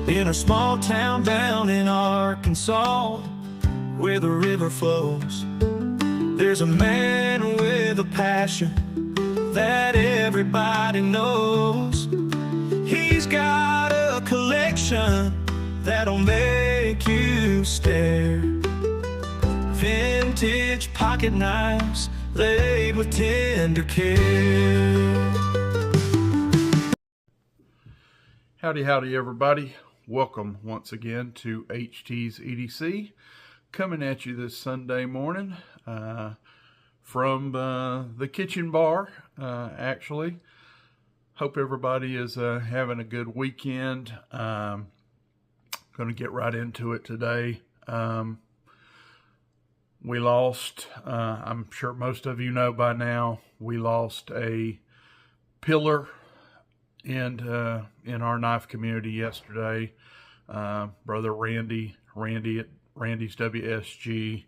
in a small town down in Arkansas, where the river flows. There's a man with a passion that everybody knows. He's got a collection that'll make you stare. Vintage pocket knives laid with tender care. Howdy, howdy, everybody. Welcome once again to HT's EDC. Coming at you this Sunday morning from the kitchen bar, actually. Hope everybody is having a good weekend. Going to get right into it today. We lost, I'm sure most of you know by now, we lost a pillar in our knife community yesterday. Brother Randy at Randy's WSG.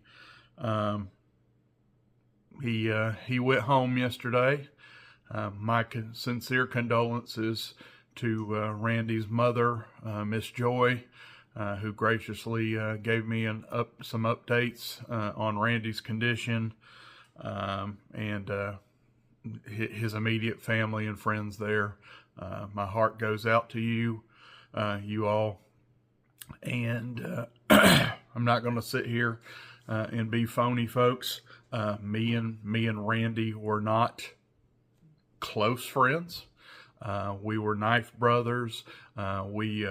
He went home yesterday. My sincere condolences to Randy's mother, Miss Joy, who graciously gave me some updates on Randy's condition, and his immediate family and friends there. My heart goes out to you, you all, and I'm not going to sit here and be phony, folks. Me and Randy were not close friends. We were knife brothers. We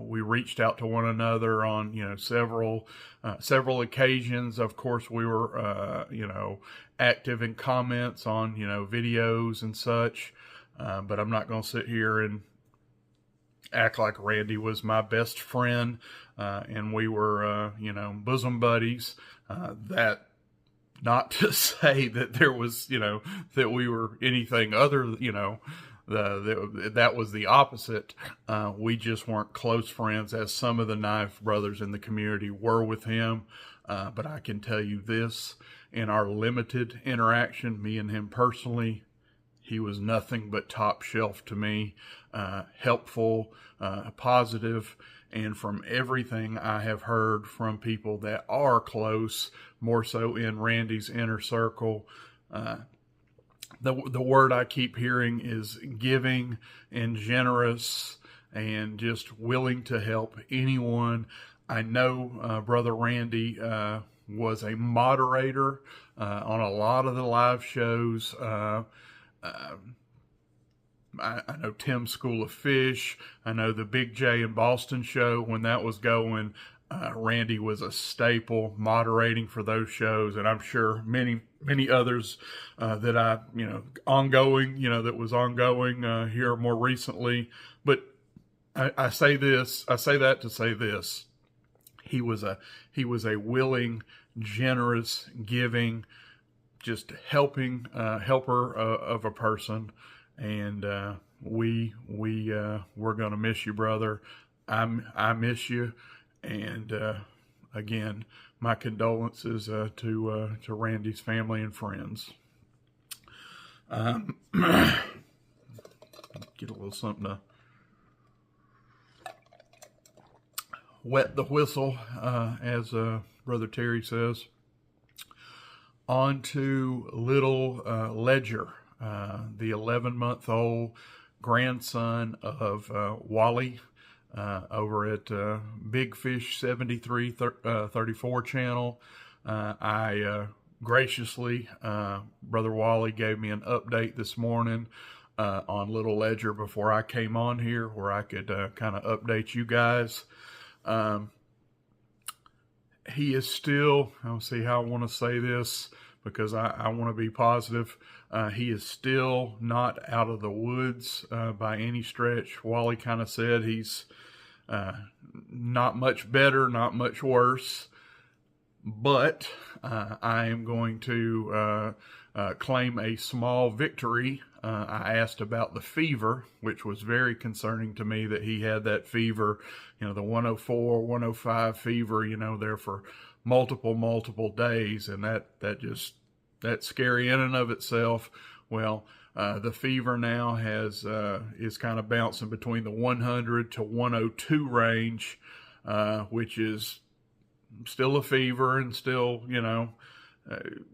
reached out to one another on, several occasions. Of course, we were, active in comments on, videos and such. But I'm not going to sit here and act like Randy was my best friend, and we were, bosom buddies. That not to say that there was, that we were anything other, that was the opposite. We just weren't close friends, as some of the knife brothers in the community were with him. But I can tell you this, in our limited interaction, me and him personally, he was nothing but top shelf to me, helpful, positive, and from everything I have heard from people that are close, more so in Randy's inner circle, the word I keep hearing is giving and generous and just willing to help anyone. I know Brother Randy was a moderator on a lot of the live shows. I know Tim's School of Fish. I know the Big J in Boston show, when that was going, Randy was a staple moderating for those shows, and I'm sure many others that ongoing, that was ongoing here more recently. But I say that to say this: he was a willing, generous, giving, just helping helper of a person, and we're gonna miss you, brother. I miss you, and again, my condolences to Randy's family and friends. Get a little something to wet the whistle, as Brother Terry says. On to little Ledger, the 11-month-old grandson of Wally, over at Big Fish 7334 channel. I graciously, Brother Wally gave me an update this morning on little Ledger before I came on here, where I could kind of update you guys. He is still, I'll see how I want to say this, because I want to be positive. He is still not out of the woods by any stretch. Wally kind of said he's not much better, not much worse. But I am going to claim a small victory. I asked about the fever, which was very concerning to me, that he had that fever, the 104, 105 fever, there for multiple days. And that's scary in and of itself. Well, The fever now is kind of bouncing between the 100 to 102 range, which is still a fever and still,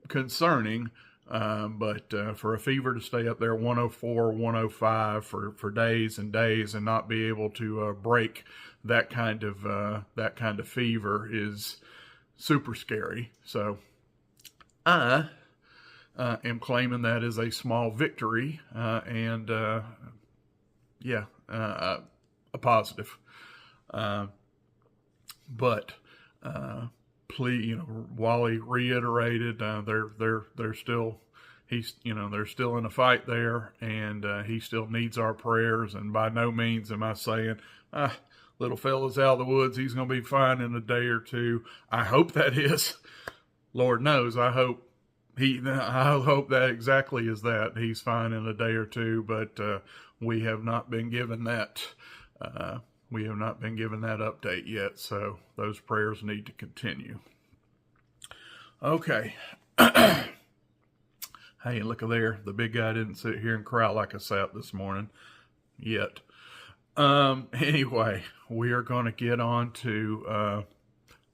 concerning. But for a fever to stay up there 104, 105 for days and days and not be able to break that kind of fever is super scary. So I am claiming that as a small victory, and a positive. But please, Wally reiterated, they're still, they're still in a fight there, and he still needs our prayers. And by no means am I saying, little fella's out of the woods, he's going to be fine in a day or two. I hope that is. Lord knows, I hope that exactly is that. He's fine in a day or two, but we have not been given that. We have not been given that update yet, so those prayers need to continue. Okay. Hey, look there. The big guy didn't sit here and cry like I sat this morning yet. Anyway, we are going to get on to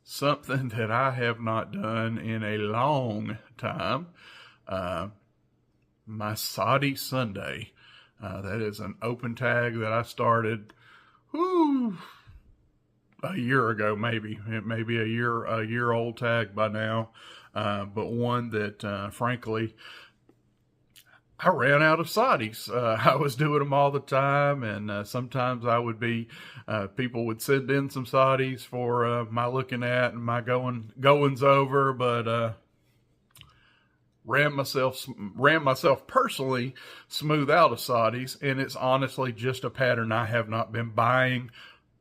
something that I have not done in a long time. My Soddy Sunday. That is an open tag that I started a year ago, maybe. It may be a year old tag by now. But one that, frankly, I ran out of Soddies. I was doing them all the time, and sometimes I would be, people would send in some Soddies for my looking at and my goings over, but ran myself personally smooth out of Soddies, and it's honestly just a pattern I have not been buying,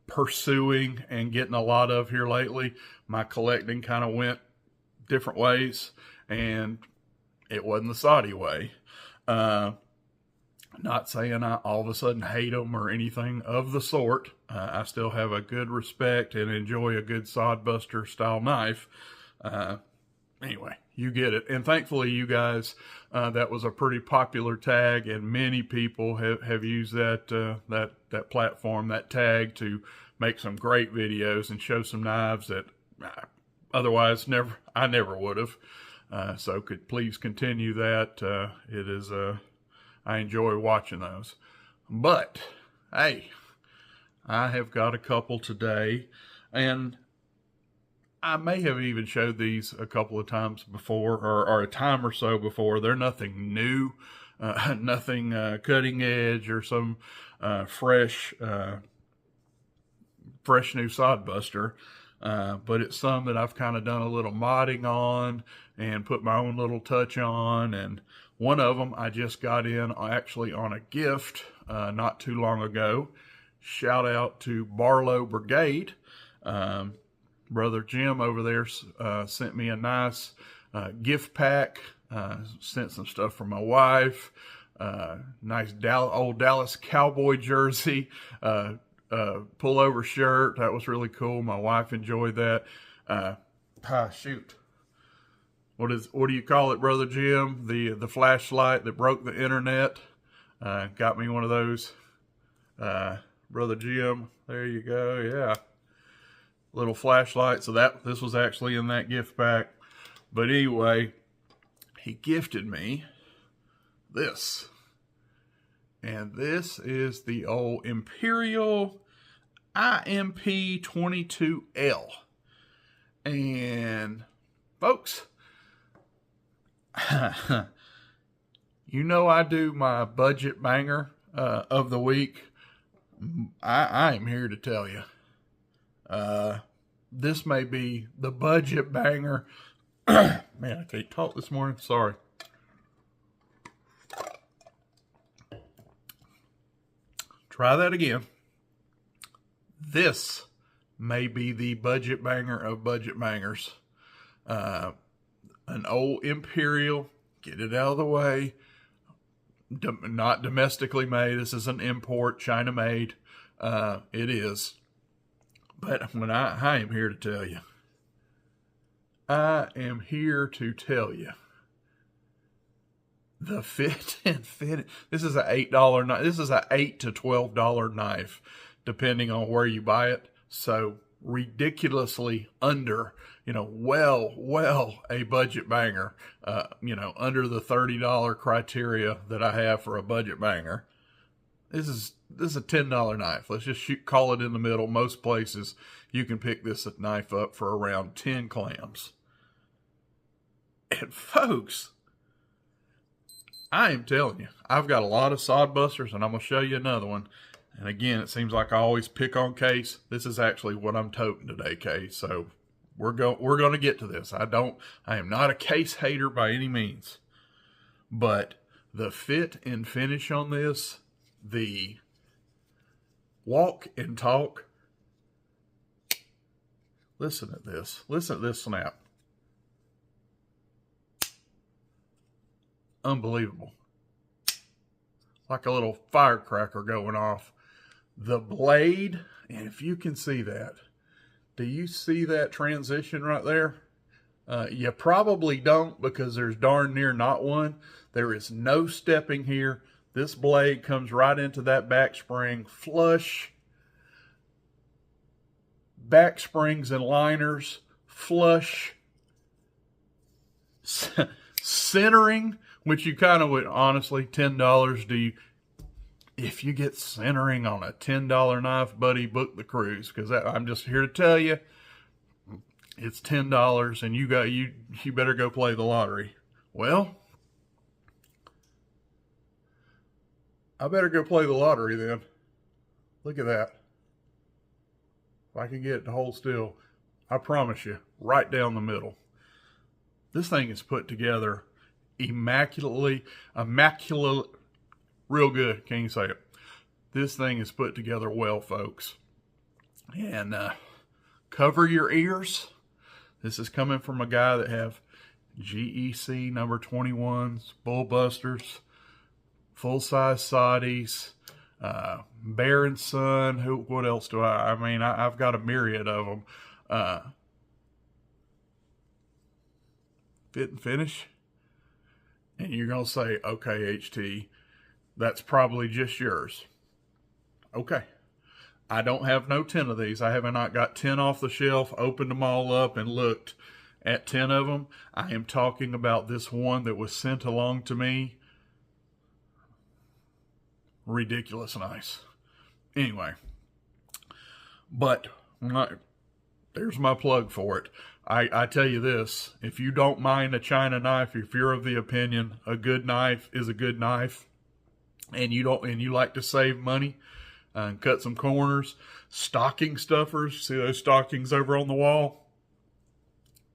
pursuing, and getting a lot of here lately. My collecting kind of went different ways, and it wasn't the Soddy way. Not saying I all of a sudden hate them or anything of the sort. I still have a good respect and enjoy a good Sodbuster style knife. Anyway, you get it. And thankfully, you guys, that was a pretty popular tag, and many people have used that platform, that tag, to make some great videos and show some knives that otherwise I never would have. So could please continue that. It is, I enjoy watching those. But, hey, I have got a couple today, and I may have even showed these a couple of times before, or a time or so before. They're nothing new, nothing cutting edge or some fresh new Sodbuster. But it's some that I've kind of done a little modding on and put my own little touch on. And one of them I just got in actually on a gift not too long ago. Shout out to Barlow Brigade. Brother Jim over there sent me a nice gift pack. Sent some stuff for my wife. Nice old Dallas Cowboy jersey. Pullover shirt. That was really cool. My wife enjoyed that. Shoot. What do you call it, Brother Jim? The flashlight that broke the internet. Got me one of those. Brother Jim, there you go. Yeah. Little flashlight. So this was actually in that gift pack. But anyway, he gifted me this. And this is the old Imperial IMP22L. And folks, you know I do my budget banger of the week. I am here to tell you. This may be the budget banger. Man, I can't talk this morning. Sorry. Try that again. This may be the budget banger of budget bangers. An old Imperial. Get it out of the way. Not domestically made. This is an import, China made. It is. But when I am here to tell you. I am here to tell you. the fit and finish. This is an $8 knife. This is an $8 to $12 knife, depending on where you buy it. So ridiculously under, well a budget banger, under the $30 criteria that I have for a budget banger. This is a $10 knife. Let's just call it in the middle. Most places you can pick this knife up for around 10 clams. And folks, I am telling you, I've got a lot of Sodbusters, and I'm going to show you another one. And again, it seems like I always pick on Case. This is actually what I'm toting today, Case. So we're going to get to this. I am not a Case hater by any means. But the fit and finish on this, the walk and talk. Listen at this. Listen at this snap. Unbelievable. Like a little firecracker going off. The blade, and if you can see that, do you see that transition right there? You probably don't, because there's darn near not one. There is no stepping here. This blade comes right into that back spring flush. Back springs and liners flush. Centering, which you kind of would, honestly, $10. If you get centering on a $10 knife, buddy, book the cruise, because I'm just here to tell you, it's $10, and you better go play the lottery. Well, I better go play the lottery then. Look at that. If I can get it to hold still, I promise you, right down the middle. This thing is put together immaculately, real good. Can you say it? This thing is put together well, folks. And cover your ears. This is coming from a guy that have GEC number 21s, Bullbusters, full-size Soddys, Bear and Son. What else do I've got a myriad of them. Fit and finish. And you're going to say, okay, HT, that's probably just yours. Okay. I don't have no 10 of these. I have not got 10 off the shelf, opened them all up, and looked at 10 of them. I am talking about this one that was sent along to me. Ridiculous nice. Anyway. But there's my plug for it. I tell you this, if you don't mind a China knife, if you're of the opinion a good knife is a good knife, and you like to save money and cut some corners, stocking stuffers, see those stockings over on the wall?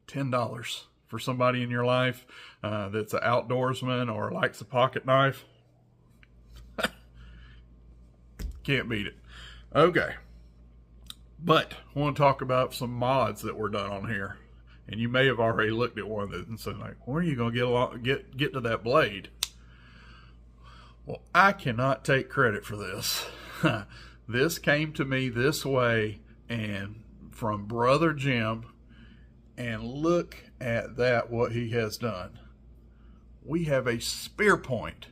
$10 for somebody in your life that's an outdoorsman or likes a pocket knife. Can't beat it. Okay. But I want to talk about some mods that were done on here. And you may have already looked at one and said, like, where are you going to get to that blade? Well, I cannot take credit for this. This came to me this way and from Brother Jim. And look at that, what he has done. We have a spear point.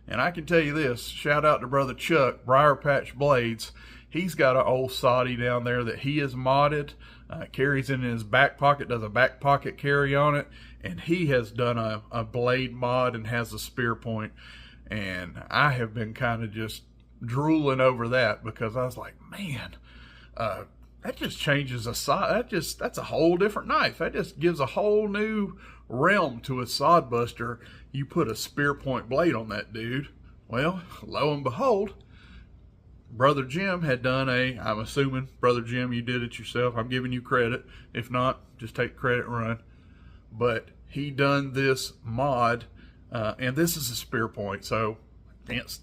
And I can tell you this, shout out to Brother Chuck, Briar Patch Blades. He's got an old Soddy down there that he has modded, carries in his back pocket, does a back pocket carry on it, and he has done a blade mod and has a spear point. And I have been kind of just drooling over that, because I was like, man, that just changes that's a whole different knife. That just gives a whole new realm to a Sodbuster. You put a spear point blade on that dude. Well, lo and behold, Brother Jim had done I'm assuming, Brother Jim, you did it yourself. I'm giving you credit. If not, just take credit and run. But he done this mod, and this is a spear point, so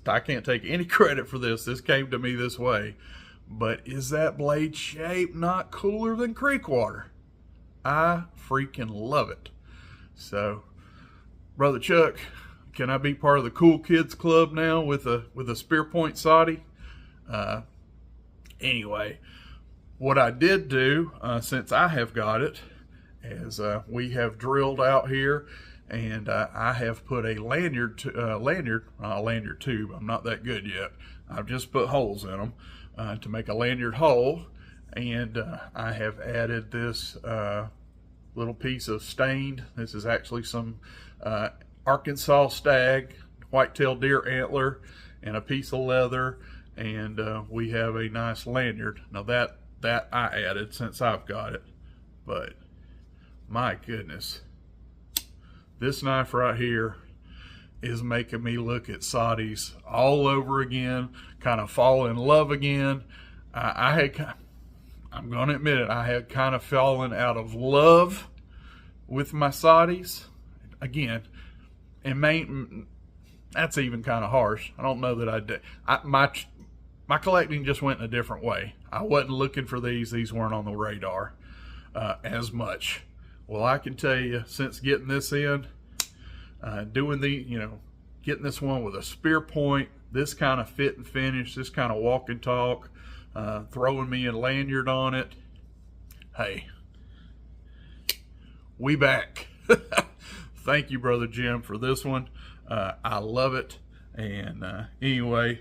I can't take any credit for this. This came to me this way. But is that blade shape not cooler than creek water? I freaking love it. So, Brother Chuck, can I be part of the cool kids club now with a spear point Soddy? Anyway, what I did do, since I have got it, is we have drilled out here. and I have put a lanyard tube. I'm not that good yet. I've just put holes in them to make a lanyard hole, and I have added this little piece of stained. This is actually some Arkansas stag, white-tailed deer antler, and a piece of leather, and we have a nice lanyard. Now that I added since I've got it, but my goodness, this knife right here is making me look at Soddy's all over again, kind of fall in love again. I'm going to admit it, I had kind of fallen out of love with my Soddy's again, and that's even kind of harsh. I don't know that I did. My collecting just went in a different way. I wasn't looking for these. These weren't on the radar as much. Well, I can tell you, since getting this in, getting this one with a spear point, this kind of fit and finish, this kind of walk and talk, throwing me a lanyard on it. Hey, we back. Thank you, Brother Jim, for this one. I love it. And anyway,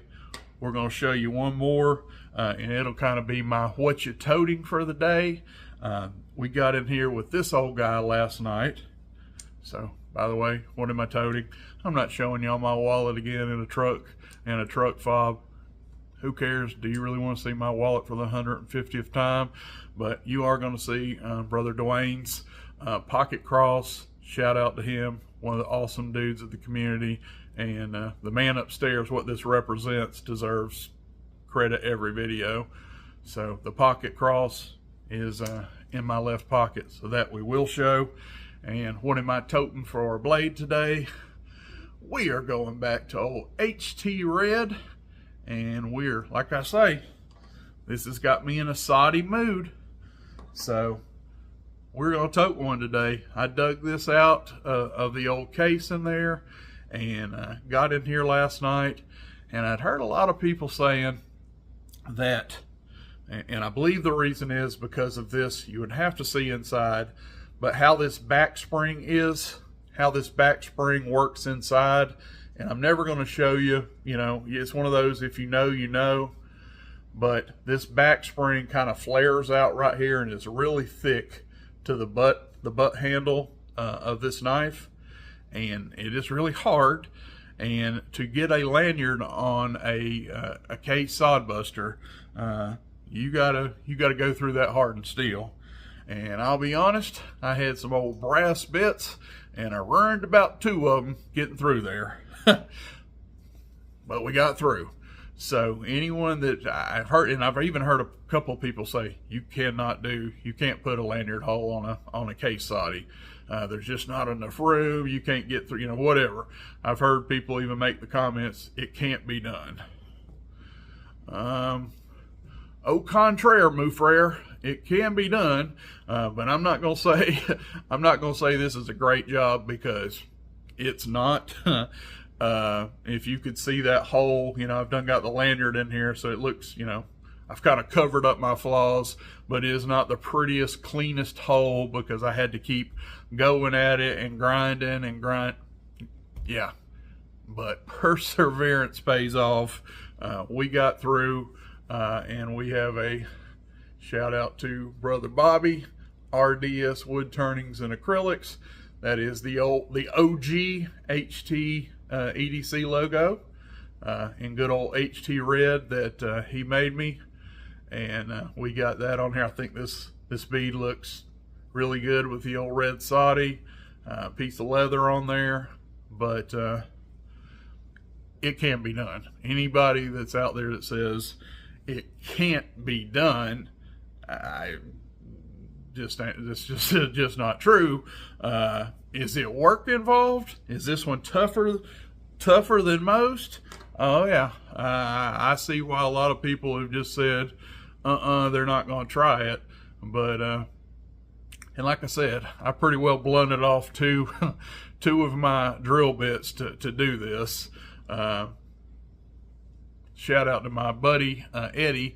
we're going to show you one more, and it'll kind of be my what you toting for the day. We got in here with this old guy last night. So, by the way, what am I toting? I'm not showing y'all my wallet again in a truck fob. Who cares? Do you really want to see my wallet for the 150th time? But you are going to see Brother Dwayne's pocket cross. Shout out to him, one of the awesome dudes of the community. And the man upstairs, what this represents, deserves credit every video. So the pocket cross is in my left pocket, so that we will show. And what am I toting for our blade today? We are going back to old HT Red, and we're, like I say, this has got me in a Soddy mood. So we're going to tote one today. I dug this out of the old case in there, and got in here last night, and I'd heard a lot of people saying that, and I believe the reason is because of this. You would have to see inside, but how this back spring works inside, and I'm never going to show you. You know, it's one of those, if you know, you know. But this back spring kind of flares out right here and is really thick to the butt handle of this knife, and it is really hard. And to get a lanyard on a case Sodbuster, you gotta go through that hardened steel. And I'll be honest, I had some old brass bits, and I ruined about 2 of them getting through there. But we got through. So anyone that I've heard, and I've even heard a couple of people say, you can't put a lanyard hole on a case Soddy. There's just not enough room. You can't get through, whatever. I've heard people even make the comments, it can't be done. Au contraire, mon frere, it can be done, but I'm not gonna say this is a great job, because it's not. If you could see that hole, I've done got the lanyard in here, so it looks, I've kind of covered up my flaws, but it is not the prettiest, cleanest hole, because I had to keep going at it and grinding and grind. Yeah, but perseverance pays off. We got through, and we have a shout out to Brother Bobby, RDS Wood Turnings and Acrylics. That is the OG HT EDC logo in good old HT Red that he made me, and we got that on here. I think this bead looks really good with the old red Soddy, piece of leather on there, but it can be done. Anybody that's out there that says it can't be done, it's just not true. Is it work involved? Is this one tougher than most? Oh yeah, I see why a lot of people have just said they're not going to try it. But and like I said, I pretty well blunted off two of my drill bits to do this. Shout out to my buddy Eddie.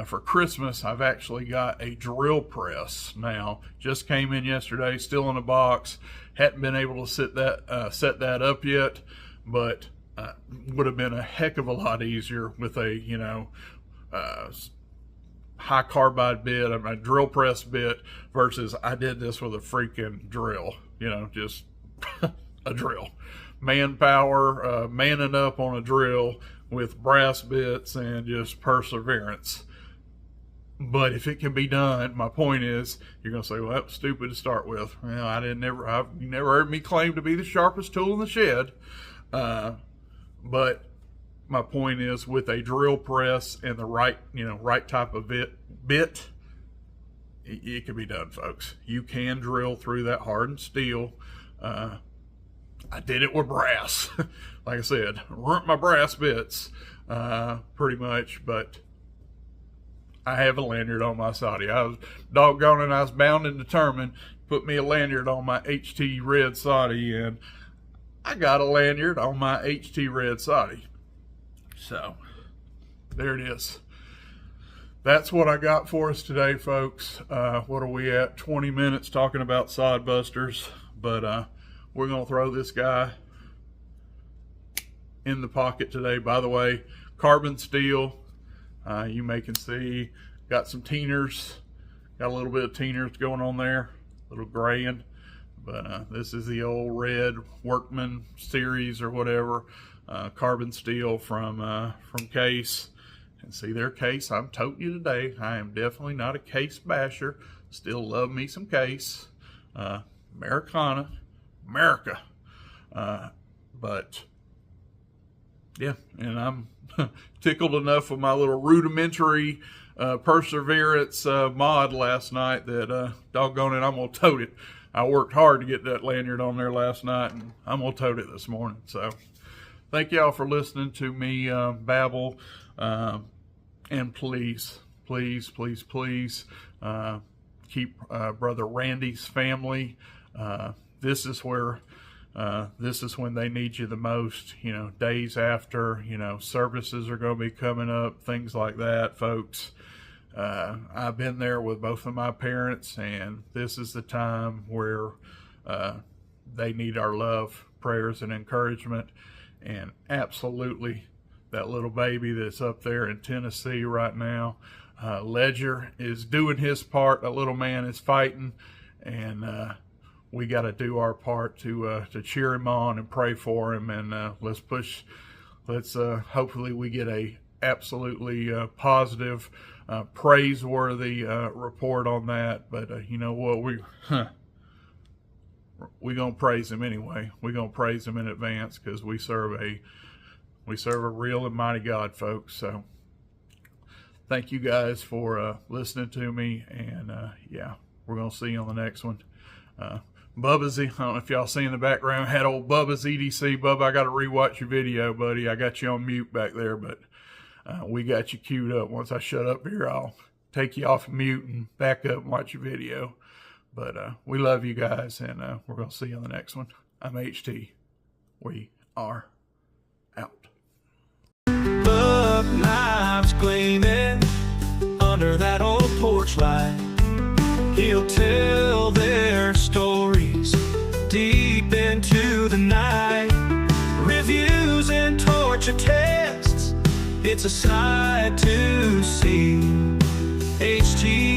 for Christmas, I've actually got a drill press now. Just came in yesterday, still in a box. Hadn't been able to set that up yet, but would have been a heck of a lot easier with a, you know, high carbide bit, a drill press bit, versus I did this with a freaking drill, you know, just a drill. Manpower, manning up on a drill with brass bits and just perseverance. But if it can be done, my point is, you're going to say, well, that was stupid to start with. Well, you never heard me claim to be the sharpest tool in the shed. But my point is, with a drill press and the right type of bit, it can be done, folks. You can drill through that hardened steel. I did it with brass. Like I said, ruined my brass bits, pretty much, but I have a lanyard on my Soddy. I was doggone it, I was bound and determined to put me a lanyard on my HT red Soddy, and I got a lanyard on my HT red Soddy. So, there it is. That's what I got for us today, folks. What are we at? 20 minutes talking about Sodbusters, but we're going to throw this guy in the pocket today. By the way, carbon steel. You may can see, got some teeners. Got a little bit of teeners going on there. A little graying. But this is the old red Workman series or whatever. Carbon steel from Case. And see their Case. I'm toting you today. I am definitely not a Case basher. Still love me some Case. Americana. America. But yeah, and I'm tickled enough with my little rudimentary perseverance mod last night that doggone it, I'm gonna tote it. I worked hard to get that lanyard on there last night, and I'm gonna tote it this morning. So thank y'all for listening to me babble, and please keep Brother Randy's family. This is when they need you the most, you know, days after, you know, services are going to be coming up, things like that, folks. I've been there with both of my parents, and this is the time where they need our love, prayers, and encouragement. And absolutely, that little baby that's up there in Tennessee right now, Ledger is doing his part. A little man is fighting, and we got to do our part to cheer him on and pray for him, and let's hopefully we get a absolutely positive, praiseworthy report on that. But you know what, we're gonna praise him anyway. We're gonna praise him in advance, because we serve a real and mighty God, folks. So thank you guys for listening to me, and yeah, we're gonna see you on the next one. Bubba's, I don't know if y'all see in the background, had old Bubba's EDC. Bubba, I got to rewatch your video, buddy. I got you on mute back there, but we got you queued up. Once I shut up here, I'll take you off mute and back up and watch your video. But we love you guys, and we're going to see you on the next one. I'm HT. We are out. Buck knives gleaming under that old porch light. He'll tell their stories deep into the night. Reviews and torture tests, it's a sight to see. HT